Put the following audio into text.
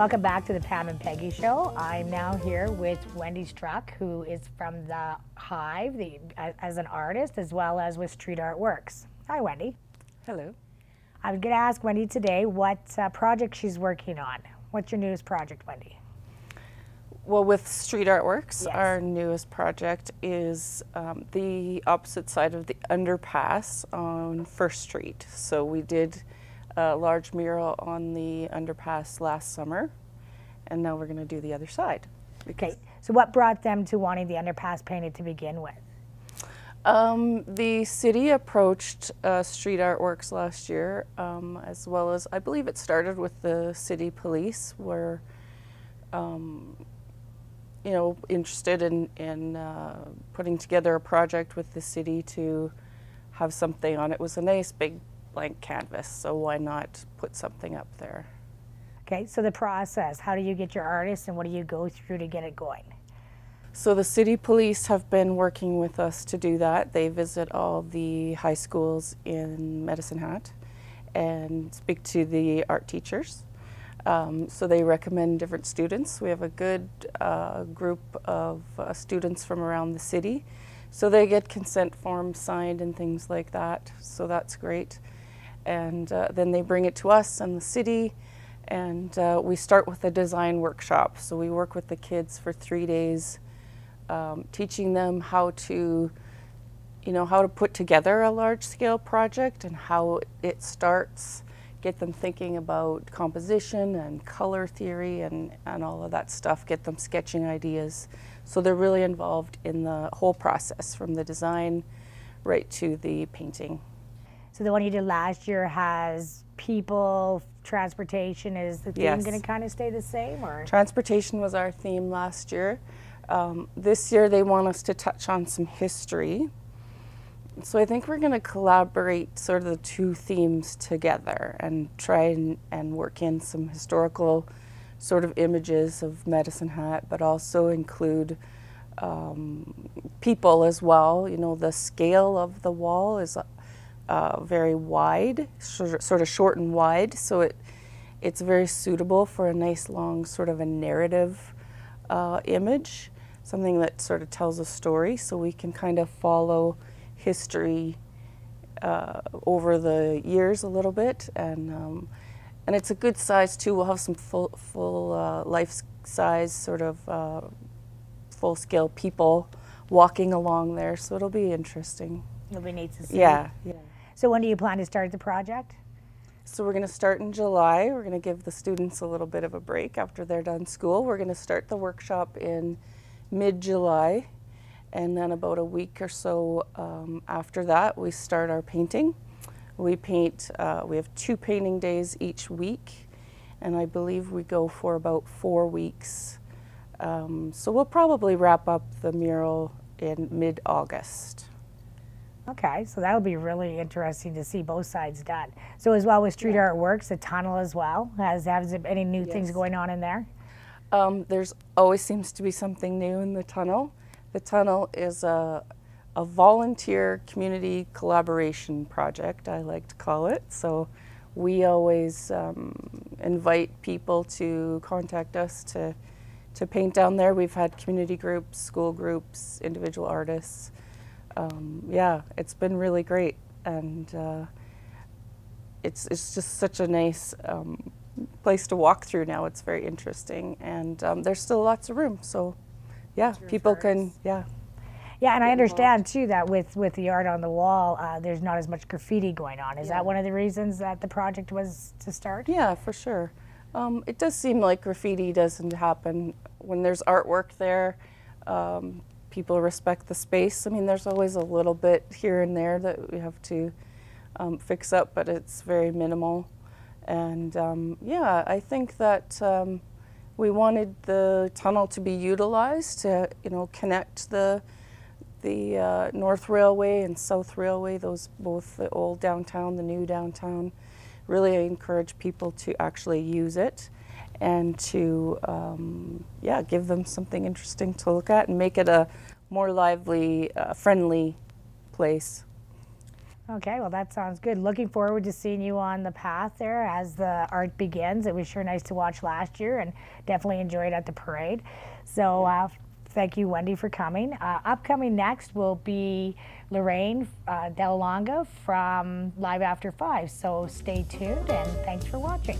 Welcome back to the Pam and Peggy Show. I'm now here with Wendy Struck, who is from the Hive as an artist, as well as with Street Art Works. Hi, Wendy. Hello. I was going to ask Wendy today what project she's working on. What's your newest project, Wendy? Well, with Street Art Works, Yes. Our newest project is the opposite side of the underpass on First Street. So we did a large mural on the underpass last summer, and now we're going to do the other side. Okay, so what brought them to wanting the underpass painted to begin with? The city approached Street Art Works last year, as well as, I believe it started with the city police, were interested in putting together a project with the city to have something on it. It was a nice big blank canvas, so why not put something up there? Okay, so the process, how do you get your artists and what do you go through to get it going? So the city police have been working with us to do that. They visit all the high schools in Medicine Hat and speak to the art teachers. So they recommend different students. We have a good group of students from around the city. So they get consent forms signed and things like that. So that's great. And then they bring it to us and the city, and we start with a design workshop. So we work with the kids for 3 days, teaching them how to put together a large-scale project and how it starts, get them thinking about composition and color theory and all of that stuff, get them sketching ideas. So they're really involved in the whole process, from the design right to the painting. So the one you did last year has people, transportation. Is the theme Yes. going to kind of stay the same, or? Transportation was our theme last year. This year they want us to touch on some history. So I think we're going to collaborate sort of the two themes together and try and work in some historical sort of images of Medicine Hat, but also include people as well. You know, the scale of the wall is very wide, sort of short and wide, so it's very suitable for a nice long sort of a narrative image, something that sort of tells a story, so we can kind of follow history over the years a little bit, and it's a good size too. We'll have some full life size sort of full scale people walking along there, so it'll be interesting. It'll be neat to see. Yeah. So when do you plan to start the project? So we're going to start in July. We're going to give the students a little bit of a break after they're done school. We're going to start the workshop in mid-July, and then about a week or so after that we start our painting. We paint, we have 2 painting days each week, and I believe we go for about 4 weeks. So we'll probably wrap up the mural in mid-August. Okay, so that'll be really interesting to see both sides done. So as well with Street Art Works, the tunnel as well, has there any new things going on in there? There's always seems to be something new in the tunnel. The tunnel is a volunteer community collaboration project, I like to call it. So we always invite people to contact us to paint down there. We've had community groups, school groups, individual artists. Yeah, it's been really great, and it's just such a nice place to walk through now. It's very interesting, and there's still lots of room, so yeah, people can, yeah. Yeah, and I understand too that with the art on the wall, there's not as much graffiti going on. Is that one of the reasons that the project was to start? Yeah, for sure. It does seem like graffiti doesn't happen when there's artwork there. People respect the space. I mean, there's always a little bit here and there that we have to fix up, but it's very minimal. And yeah, I think that we wanted the tunnel to be utilized to, connect the North Railway and South Railway, both the old downtown, the new downtown. Really encourage people to actually use it and to give them something interesting to look at and make it a more lively, friendly place. Okay, well that sounds good. Looking forward to seeing you on the path there as the art begins. It was sure nice to watch last year and definitely enjoyed at the parade. So thank you, Wendy, for coming. Upcoming next will be Lorraine Del Longa from Live After 5. So stay tuned and thanks for watching.